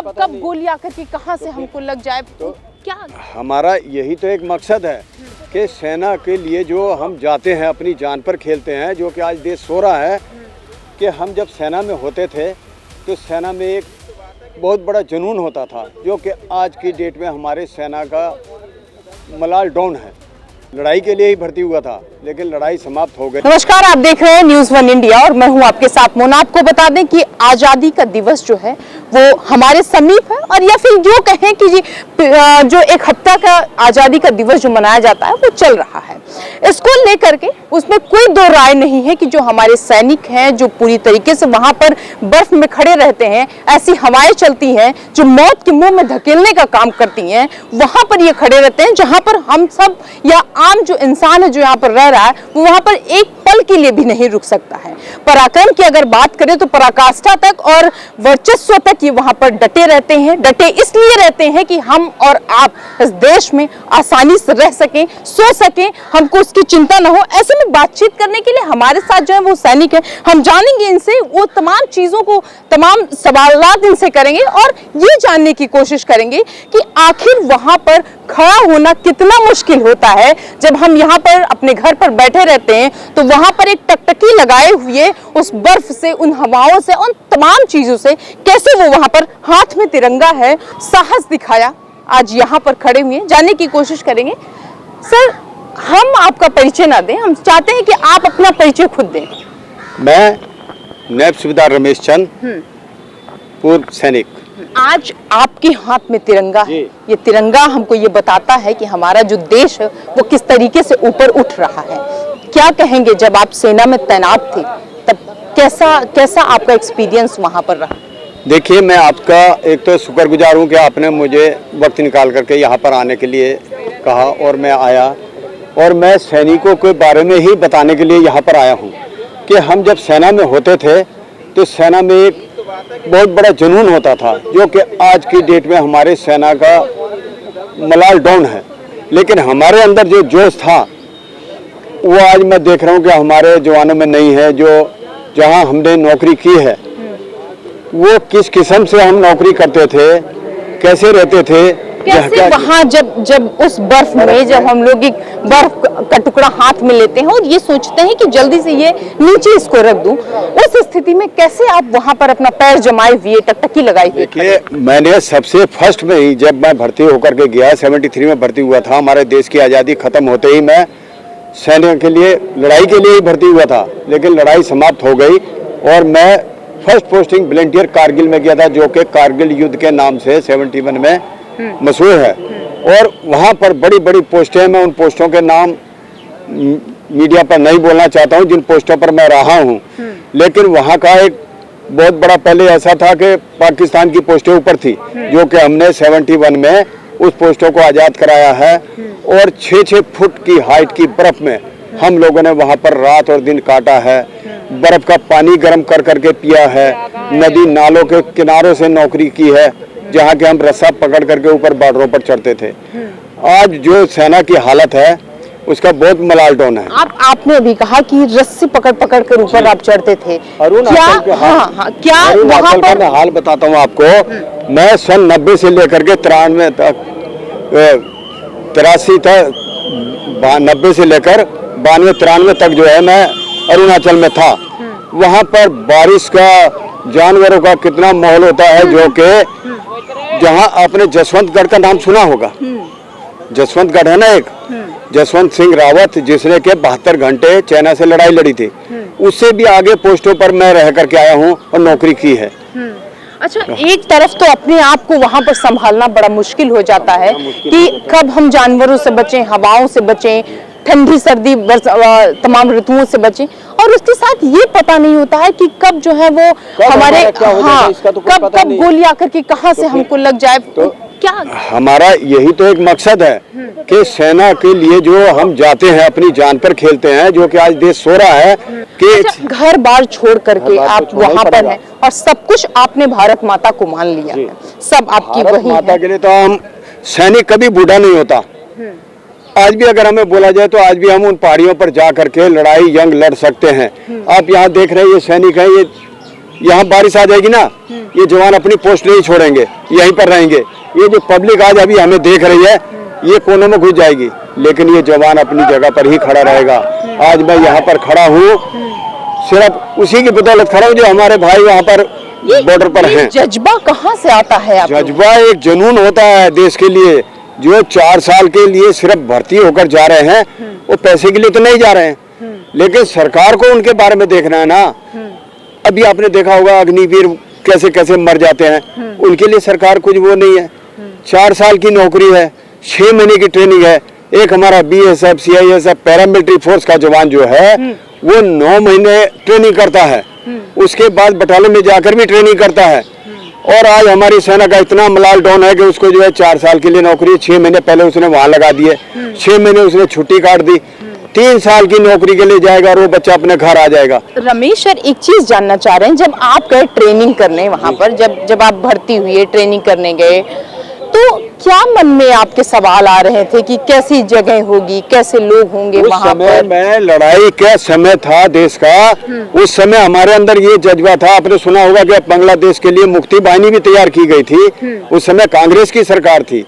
कब गोली आकर के कहां से हमको लग जाए, तो क्या हमारा यही तो एक मकसद है कि सेना के लिए जो हम जाते हैं, अपनी जान पर खेलते हैं, जो कि आज देश सो रहा है। कि हम जब सेना में होते थे तो सेना में एक बहुत बड़ा जुनून होता था, जो कि आज की डेट में हमारे सेना का मलाल डाउन है। लड़ाई के लिए ही भर्ती हुआ था, लेकिन लड़ाई समाप्त हो गई। नमस्कार, आप देख रहे हैं न्यूज़ 1 इंडिया और मैं हूं आपके साथ मोना। आपको बता दें कि आज़ादी का दिवस जो है वो हमारे समीप है, और या फिर जो कहें कि जो एक हफ्ता का आज़ादी का दिवस जो मनाया जाता है वो चल रहा है। इसको लेकर के उसमें कोई दो राय नहीं है कि जो हमारे सैनिक हैं, जो पूरी तरीके से वहां पर बर्फ में खड़े रहते हैं, ऐसी हवाएं चलती हैं जो मौत के मुंह में धकेलने का काम करती हैं, वहां पर ये खड़े रहते हैं जहां पर हम सब या आम जो इंसान है जो यहाँ पर रह रहा है वो वहां पर एक पल के लिए भी नहीं रुक सकता है। पराक्रम की अगर बात करें तो पराकाष्ठा तक और वर्चस्व तक ये वहां पर डटे रहते हैं। डटे इसलिए रहते हैं कि हम और आप इस देश में आसानी से रह सकें, सो सकें, हमको उसकी चिंता ना हो। ऐसे में बातचीत करने के लिए हमारे साथ जो है वो सैनिक है। हम जानेंगे इनसे, वो तमाम चीजों को, तमाम सवालात इनसे करेंगे और ये जानने की कोशिश करेंगे कि आखिर वहां पर खड़ा होना कितना मुश्किल होता है। जब हम यहाँ पर अपने घर पर बैठे रहते हैं तो वहां पर एक टकटकी लगाए हुए उस बर्फ से, उन हवाओं से, उन तमाम चीजों से कैसे वो वहां पर हाथ में तिरंगा है, साहस दिखाया, आज यहाँ पर खड़े हुए हैं। जानने की कोशिश करेंगे। सर, हम आपका परिचय ना दें, हम चाहते हैं कि आप अपना परिचय खुद दें। मैं नायब सूबेदार रमेश चंद, पूर्व सैनिक। आज आपके हाथ में तिरंगा है। ये तिरंगा हमको ये बताता है कि हमारा जो देश है वो किस तरीके से ऊपर उठ रहा है। क्या कहेंगे, जब आप सेना में तैनात थे तब कैसा आपका एक्सपीरियंस वहां पर रहा? देखिए, मैं आपका एक तो शुक्रगुजार हूँ कि आपने मुझे वक्त निकाल करके यहाँ पर आने के लिए कहा और मैं आया, और मैं सैनिकों के बारे में ही बताने के लिए यहाँ पर आया हूँ कि हम जब सेना में होते थे तो सेना में एक बहुत बड़ा जुनून होता था, जो कि आज की डेट में हमारे सेना का मलाल डाउन है। लेकिन हमारे अंदर जो जोश था वो आज मैं देख रहा हूँ कि हमारे जवानों में नहीं है। जो जहाँ हमने नौकरी की है वो किस किस्म से हम नौकरी करते थे, कैसे रहते थे, कैसे वहाँ जब उस बर्फ में जब हम लोग एक बर्फ का टुकड़ा हाथ में लेते हैं और ये सोचते हैं कि जल्दी से ये नीचे इसको रख दूं, उस स्थिति में कैसे आप वहाँ पर अपना पैर जमाए हुए, टकटकी लगाई हुई? देखिए, मैंने सबसे फर्स्ट में ही जब मैं भर्ती होकर के गया, 73 में भर्ती हुआ था, हमारे देश की आज़ादी खत्म होते ही मैं सेना के लिए, लड़ाई के लिए ही भर्ती हुआ था, लेकिन लड़ाई समाप्त हो गई और मैं फर्स्ट पोस्टिंग वॉलंटियर कारगिल में गया था, जो कि कारगिल युद्ध के नाम से 71 में मशहूर है। और वहाँ पर बड़ी बड़ी पोस्टें हैं। मैं उन पोस्टों के नाम मीडिया पर नहीं बोलना चाहता हूँ जिन पोस्टों पर मैं रहा हूँ, लेकिन वहाँ का एक बहुत बड़ा पहले ऐसा था कि पाकिस्तान की पोस्टें ऊपर थी, जो कि हमने 71 में उस पोस्टों को आज़ाद कराया है। और 6-6 फुट की हाइट की बर्फ में हम लोगों ने वहाँ पर रात और दिन काटा है। बर्फ का पानी गर्म कर करके पिया है। नदी नालों के किनारों से नौकरी की है, जहाँ के हम रस्सा पकड़ करके ऊपर बॉर्डरों पर चढ़ते थे। आज जो सेना की हालत है उसका बहुत मलाल डाउन है। आपने अभी कहा कि रस्सी पकड़ कर ऊपर आप चढ़ते थे। क्या वहाँ पर मैं हाल बताता हूँ आपको। मैं सन 90 से लेकर के 93 तक, 83 तक, 90 से लेकर 92-93 तक जो है मैं अरुणाचल में था। वहाँ पर बारिश का, जानवरों का कितना माहौल होता है, जो कि जहाँ आपने जसवंतगढ़ का नाम सुना होगा। जसवंतगढ़ है ना एक, जसवंत सिंह रावत, जिसने के 72 घंटे चाइना से लड़ाई लड़ी थी, उससे भी आगे पोस्टों पर मैं रह करके आया हूँ और नौकरी की है। अच्छा, एक तरफ तो अपने आप को वहाँ पर संभालना बड़ा मुश्किल हो जाता है कि कब हम जानवरों से बचें, हवाओं से बचें, ठंडी सर्दी तमाम ऋतुओं से बचें, और उसके साथ ये पता नहीं होता है कि कब जो है वो हमारे कब गोली आकर के कहां से हमको लग जाए। तो क्या हमारा यही तो एक मकसद है कि सेना के लिए जो हम जाते हैं, अपनी जान पर खेलते हैं, जो कि आज देश सो रहा है कि घर बार छोड़ करके आप वहाँ पर हैं और सब कुछ आपने भारत माता को मान लिया है, सब आपकी वही माता के लिए। तो हम सैनिक कभी बूढ़ा नहीं होता। आज भी अगर हमें बोला जाए तो आज भी हम उन पहाड़ियों पर जा करके लड़ाई जंग लड़ सकते हैं। आप यहाँ देख रहे हैं ये सैनिक हैं, यहाँ बारिश आ जाएगी ना, ये जवान अपनी पोस्ट नहीं छोड़ेंगे, यहीं पर रहेंगे। ये जो पब्लिक आज अभी हमें देख रही है, ये कोनों में घुस जाएगी, लेकिन ये जवान अपनी जगह पर ही खड़ा रहेगा। आज मैं यहाँ पर खड़ा हूँ, सिर्फ उसी की बदौलत खड़ा हूँ जो हमारे भाई वहाँ पर बॉर्डर पर हैं। जज्बा कहाँ से आता है आपको? जज्बा एक जुनून होता है देश के लिए। जो 4 साल के लिए सिर्फ भर्ती होकर जा रहे हैं, वो पैसे के लिए तो नहीं जा रहे हैं, लेकिन सरकार को उनके बारे में देखना है ना। अभी आपने देखा होगा अग्निवीर कैसे कैसे मर जाते हैं, उनके लिए सरकार कुछ वो नहीं है। 4 साल की नौकरी है, 6 महीने की ट्रेनिंग है। एक हमारा BSF CISF पैरामिलिट्री फोर्स का जवान जो है वो 9 महीने ट्रेनिंग करता है, उसके बाद बटालियन में जाकर भी ट्रेनिंग करता है। और आज हमारी सेना का इतना मलाल डाउन है कि उसको जो है 4 साल के लिए नौकरी 6 महीने पहले उसने वहां लगा दी है, 6 महीने उसने छुट्टी काट दी, 3 साल की नौकरी के लिए जाएगा और वो बच्चा अपने घर आ जाएगा। रमेश सर, एक चीज जानना चाह रहे हैं, जब आप गए ट्रेनिंग करने वहां पर, जब आप भर्ती हुए ट्रेनिंग करने गए, तो क्या मन में आपके सवाल आ रहे थे कि कैसी जगह होगी, कैसे लोग होंगे वहां समय पर? में लड़ाई का समय था देश का, उस समय हमारे अंदर ये जज्बा था। आपने सुना होगा कि बांग्लादेश के लिए मुक्ति बाहिनी भी तैयार की गई थी, उस समय कांग्रेस की सरकार थी।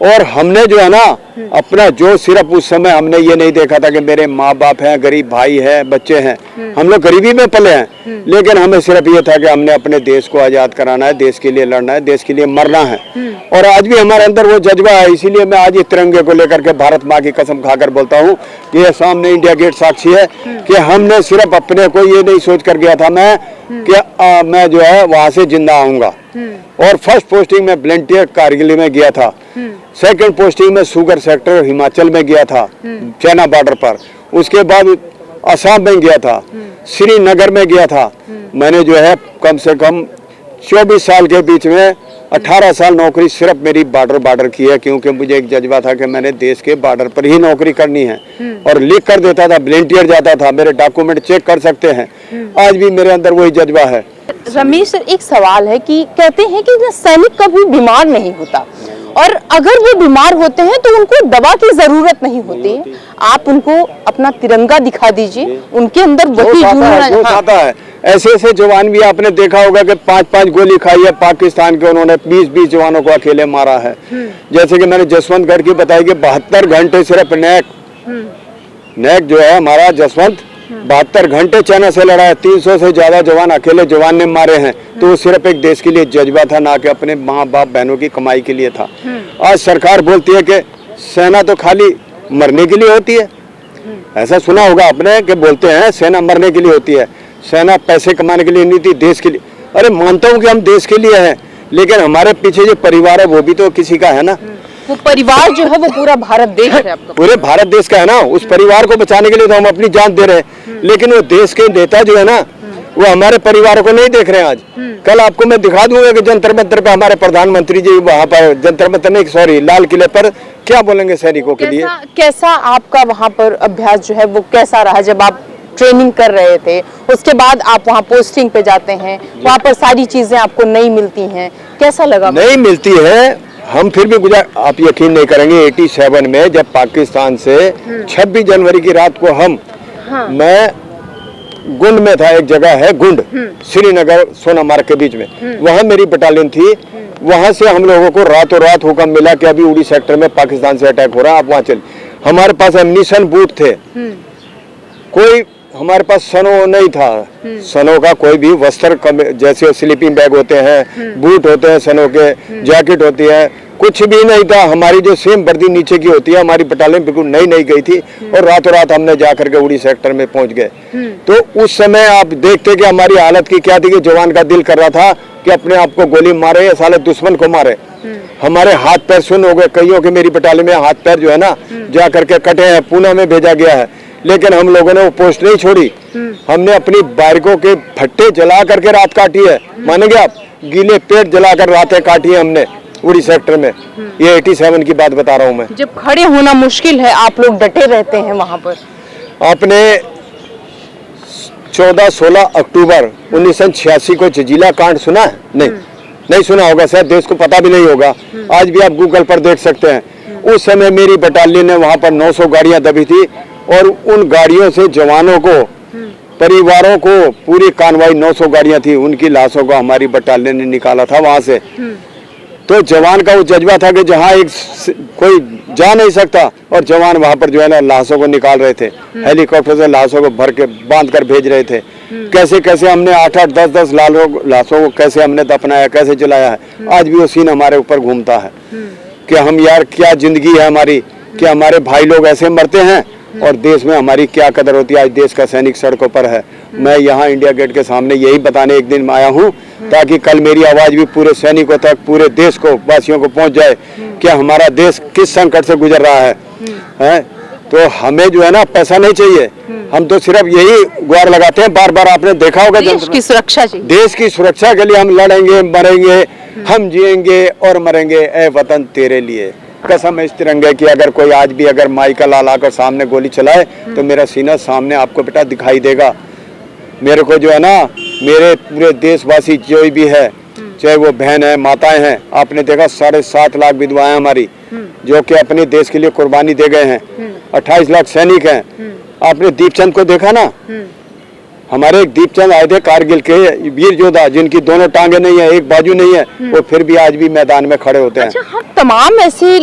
और हमने जो है ना अपना जो सिर्फ उस समय हमने ये नहीं देखा था कि मेरे माँ बाप हैं, गरीब भाई है, बच्चे हैं, हम लोग गरीबी में पले हैं, लेकिन हमें सिर्फ ये था कि हमने अपने देश को आजाद कराना है, देश के लिए लड़ना है, देश के लिए मरना है। और आज भी हमारे अंदर वो जज्बा है। इसीलिए मैं आज ये तिरंगे को लेकर के भारत माँ की कसम खाकर बोलता हूँ कि ये सामने इंडिया गेट साक्षी है कि हमने सिर्फ अपने को ये नहीं सोच कर गया था मैं कि मैं जो है वहां से जिंदा आऊंगा। और फर्स्ट पोस्टिंग में वॉलंटियर कारगिल में गया था, सेकंड पोस्टिंग में शुगर सेक्टर हिमाचल में गया था, चाइना बॉर्डर पर। उसके बाद असम में गया था, श्रीनगर में गया था। मैंने जो है कम से कम 24 साल के बीच में 18 साल नौकरी सिर्फ मेरी बॉर्डर की है, क्योंकि मुझे एक जज्बा था कि मैंने देश के बॉर्डर पर ही नौकरी करनी है। और लिख कर देता था, वॉलंटियर जाता था, मेरे डॉक्यूमेंट चेक कर सकते हैं। आज भी मेरे अंदर वही जज्बा है। रमेश सर, एक सवाल है कि कहते हैं कि सैनिक कभी बीमार नहीं होता, और अगर वो बीमार होते हैं तो उनको दवा की जरूरत नहीं होती है। आप उनको अपना तिरंगा दिखा दीजिए, उनके अंदर वही जुनून आता है। ऐसे ऐसे जवान भी आपने देखा होगा कि 5-5 गोली खाई है पाकिस्तान के, उन्होंने 20-20 जवानों को अकेले मारा है। जैसे कि मैंने जसवंतगढ़ की बताई कि 72 घंटे सिर्फ नेक जो है हमारा जसवंत 72 घंटे चाइना से लड़ा है। 300 से ज्यादा जवान अकेले जवान ने मारे हैं। तो वो सिर्फ एक देश के लिए जज्बा था, ना कि अपने माँ बाप बहनों की कमाई के लिए था। आज सरकार बोलती है कि सेना तो खाली मरने के लिए होती है। ऐसा सुना होगा आपने कि बोलते हैं सेना मरने के लिए होती है, सेना पैसे कमाने के लिए नहीं थी, देश के लिए। अरे मानता हूँ कि हम देश के लिए हैं, लेकिन हमारे पीछे जो परिवार है वो भी तो किसी का है ना। वो परिवार जो है वो पूरा भारत देश है आपका। पूरे भारत देश का है ना। उस परिवार को बचाने के लिए तो हम अपनी जान दे रहे हैं, लेकिन वो देश के नेता जो है ना वो हमारे परिवार को नहीं देख रहे हैं। आज कल आपको मैं दिखा दूंगा कि जंतर मंतर पे हमारे प्रधानमंत्री जी वहाँ पर, जंतर मंतर नहीं सॉरी लाल किले पर क्या बोलेंगे सैनिकों के लिए। कैसा आपका वहाँ पर अभ्यास जो है वो कैसा रहा? जब आप ट्रेनिंग कर रहे थे, उसके बाद आप वहाँ पोस्टिंग पे जाते हैं, वहाँ पर सारी चीजें आपको नहीं मिलती हैं, कैसा लगा? नहीं मिलती है, हम फिर भी गुजार, आप यकीन नहीं करेंगे 87 में जब पाकिस्तान से 26 जनवरी की रात को मैं गुंड में था, एक जगह है गुंड, श्रीनगर सोनामार्ग के बीच में, वहां मेरी बटालियन थी। वहां से हम लोगों को रातों रात हुक्म मिला कि अभी उड़ी सेक्टर में पाकिस्तान से अटैक हो रहा है, आप वहां चल। हमारे पास एम्यूनिशन बूट थे, कोई हमारे पास सनो नहीं था, सनो का कोई भी वस्त्र जैसे स्लीपिंग बैग होते हैं, बूट होते हैं सनो के, जैकेट होती है, कुछ भी नहीं था। हमारी जो सेम वर्दी नीचे की होती है, हमारी बटालियन बिल्कुल नई गई थी, और रातों रात हमने जाकर के उड़ी सेक्टर में पहुंच गए। तो उस समय आप देखते कि हमारी हालत की क्या थी कि जवान का दिल कर रहा था कि अपने आप को गोली मारे या साले दुश्मन को मारे। हमारे हाथ पैर सुन्न हो गए, कईयों के मेरी बटालियन में हाथ पैर जो है ना जा करके कटे हैं, पूना में भेजा गया है, लेकिन हम लोगों ने वो पोस्ट नहीं छोड़ी। हमने अपनी बाइकों के फट्टे जला करके रात काटी है, मानेंगे आप, गीले पेट जलाकर रातें काटी है हमने उड़ी सेक्टर में। ये 87 की बात बता रहा हूँ मैं। जब खड़े होना मुश्किल है, आप लोग डटे रहते हैं वहाँ पर। आपने 14-16 अक्टूबर 1986 को जजीला कांड सुना है? नहीं सुना होगा, शायद देश को पता भी नहीं होगा। आज भी आप गूगल पर देख सकते हैं। उस समय मेरी बटालियन ने वहाँ पर 900 गाड़ियाँ दबी थी, और उन गाड़ियों से जवानों को परिवारों को पूरी कार्रवाई 900 गाड़ियां थी, उनकी लाशों को हमारी बटालियन ने निकाला था वहां से। तो जवान का वो जज्बा था कि जहां एक कोई जा नहीं सकता और जवान वहां पर जो है ना लाशों को निकाल रहे थे, हेलीकॉप्टर से लाशों को भर के बांध कर भेज रहे थे। कैसे कैसे हमने 8-8 10-10 लाशों को कैसे हमने दफनाया, कैसे जलाया है, आज भी वो सीन हमारे ऊपर घूमता है कि हम यार क्या जिंदगी है हमारी, कि हमारे भाई लोग ऐसे मरते हैं और देश में हमारी क्या कदर होती है। आज देश का सैनिक सड़कों पर है। मैं यहाँ इंडिया गेट के सामने यही बताने एक दिन आया हूँ ताकि कल मेरी आवाज भी पूरे सैनिकों तक, पूरे देश को, वासियों को पहुँच जाए कि हमारा देश किस संकट से गुजर रहा है। तो हमें जो है ना पैसा नहीं चाहिए, हम तो सिर्फ यही गुहार लगाते हैं। बार बार आपने देखा होगा देश की सुरक्षा चाहिए, देश की सुरक्षा के लिए हम लड़ेंगे, मरेंगे, हम जिएंगे और मरेंगे ए वतन तेरे लिए। कसम है इस तिरंगे की, अगर कोई आज भी अगर माइका लाला कर सामने गोली चलाए तो मेरा सीना सामने आपको बेटा दिखाई देगा। मेरे को जो है ना, मेरे पूरे देशवासी जो भी है, चाहे वो बहन है, माताएं हैं, आपने देखा 7.5 लाख विधवाएं हमारी जो कि अपने देश के लिए कुर्बानी दे गए हैं। 28 लाख सैनिक हैं। आपने दीपचंद को देखा ना, हमारे एक दीपचंद आए थे कारगिल के वीर योद्धा, जिनकी दोनों टांगे नहीं है, एक बाजू नहीं है, वो फिर भी आज भी मैदान में खड़े होते हैं। अच्छा, हम तमाम ऐसे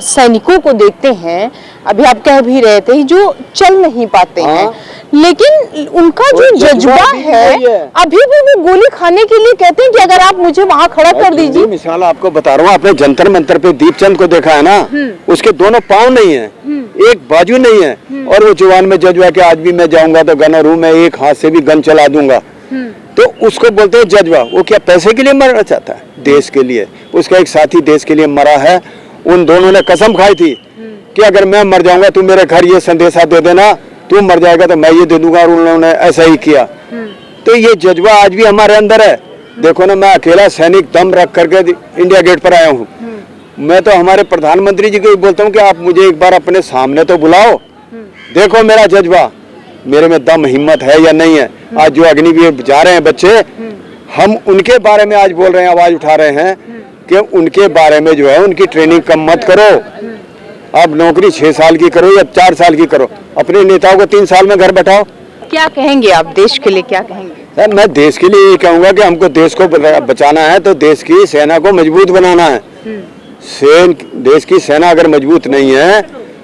सैनिकों को देखते हैं, अभी आप कह भी रहे थे, जो चल नहीं पाते हैं, लेकिन उनका जो जज्बा है अभी भी वो गोली खाने के लिए कहते हैं कि अगर आप मुझे वहाँ खड़ा कर दीजिए। मिसाल आपको बता रहा हूँ, आपने जंतर मंतर पे दीपचंद को देखा है ना, उसके दोनों पाँव नहीं है, एक बाजू नहीं है, और वो जवान में जज्बा कि आज भी मैं जाऊंगा तो गनर हूँ, मैं एक हाथ से भी गन चला दूंगा। तो उसको बोलते हैं जज्बा। वो क्या पैसे के लिए मरना चाहता है? देश के लिए। उसका एक साथी देश के लिए मरा है। उन दोनों ने कसम खाई थी कि अगर मैं मर जाऊंगा तू मेरे घर ये संदेशा दे देना, तू मर जाएगा तो मैं ये दे दूंगा, और उन लोगों ने ऐसा ही किया। तो ये जज्बा आज भी हमारे अंदर है। देखो ना, मैं अकेला सैनिक दम रख करके इंडिया गेट पर आया हूँ। मैं तो हमारे प्रधानमंत्री जी को भी बोलता हूँ कि आप मुझे एक बार अपने सामने तो बुलाओ, देखो मेरा जज्बा, मेरे में दम हिम्मत है या नहीं है। आज जो अग्निवीर जा रहे हैं बच्चे, हम उनके बारे में आज बोल रहे हैं, आवाज उठा रहे हैं कि उनके बारे में जो है उनकी ट्रेनिंग कम मत करो। अब नौकरी 6 साल की करो या 4 साल की करो, अपने नेताओं को 3 साल में घर बैठाओ। क्या कहेंगे आप देश के लिए, क्या कहेंगे? सर, मैं देश के लिए ये कहूंगा कि हमको देश को बचाना है तो देश की सेना को मजबूत बनाना है। देश की सेना अगर मजबूत नहीं है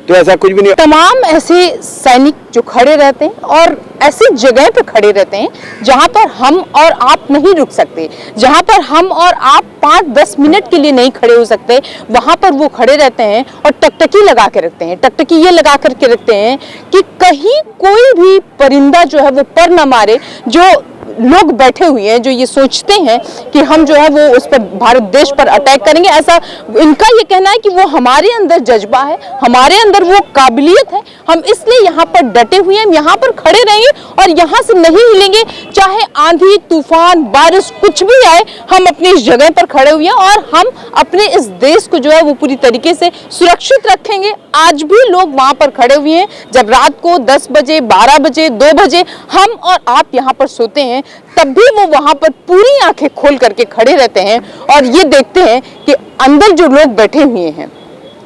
तो ऐसा कुछ भी नहीं। तमाम ऐसे सैनिक जो खड़े रहते हैं और ऐसी जगह पे खड़े रहते हैं जहां पर हम और आप नहीं रुक सकते, जहां पर हम और आप 5-10 मिनट के लिए नहीं खड़े हो सकते, वहां पर वो खड़े रहते हैं और टकटकी लगा के रखते हैं। टकटकी ये लगा करके रखते हैं कि कहीं कोई भी परिंदा जो है वो पर न मारे। जो लोग बैठे हुए हैं जो ये सोचते हैं कि हम जो है वो उस पर, भारत देश पर अटैक करेंगे, ऐसा इनका ये कहना है कि वो हमारे अंदर जज्बा है, हमारे अंदर वो काबिलियत है, हम इसलिए यहाँ पर डटे हुए हैं, हम यहाँ पर खड़े रहेंगे और यहाँ से नहीं हिलेंगे। चाहे आंधी तूफान बारिश कुछ भी आए, हम अपनी इस जगह पर खड़े हुए हैं और हम अपने इस देश को जो है वो पूरी तरीके से सुरक्षित रखेंगे। आज भी लोग वहाँ पर खड़े हुए हैं। जब रात को 10 बजे 12 बजे 2 बजे हम और आप यहाँ पर सोते हैं, तब भी वो वहां पर पूरी आंखें खोल करके खड़े रहते हैं और ये देखते हैं कि अंदर जो लोग बैठे हुए हैं,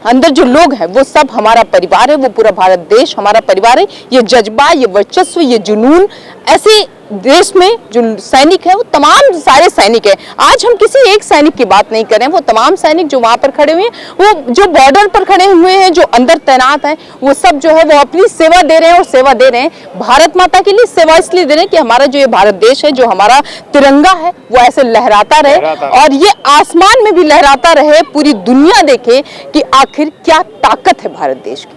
अंदर जो लोग हैं, वो सब हमारा परिवार है, वो पूरा भारत देश हमारा परिवार है। ये जज्बा, ये वर्चस्व, ये जुनून, ऐसे देश में जो सैनिक है वो तमाम सारे सैनिक है। आज हम किसी एक सैनिक की बात नहीं कर रहे हैं, वो तमाम सैनिक जो वहां पर खड़े हुए हैं, वो जो बॉर्डर पर खड़े हुए हैं, जो अंदर तैनात हैं, वो सब जो है वो अपनी सेवा दे रहे हैं। और सेवा दे रहे हैं भारत माता के लिए, सेवा इसलिए दे रहे हैं कि हमारा जो ये भारत देश है, जो हमारा तिरंगा है, वो ऐसे लहराता रहे और ये आसमान में भी लहराता रहे, पूरी दुनिया देखे कि आखिर क्या ताकत है भारत देश की।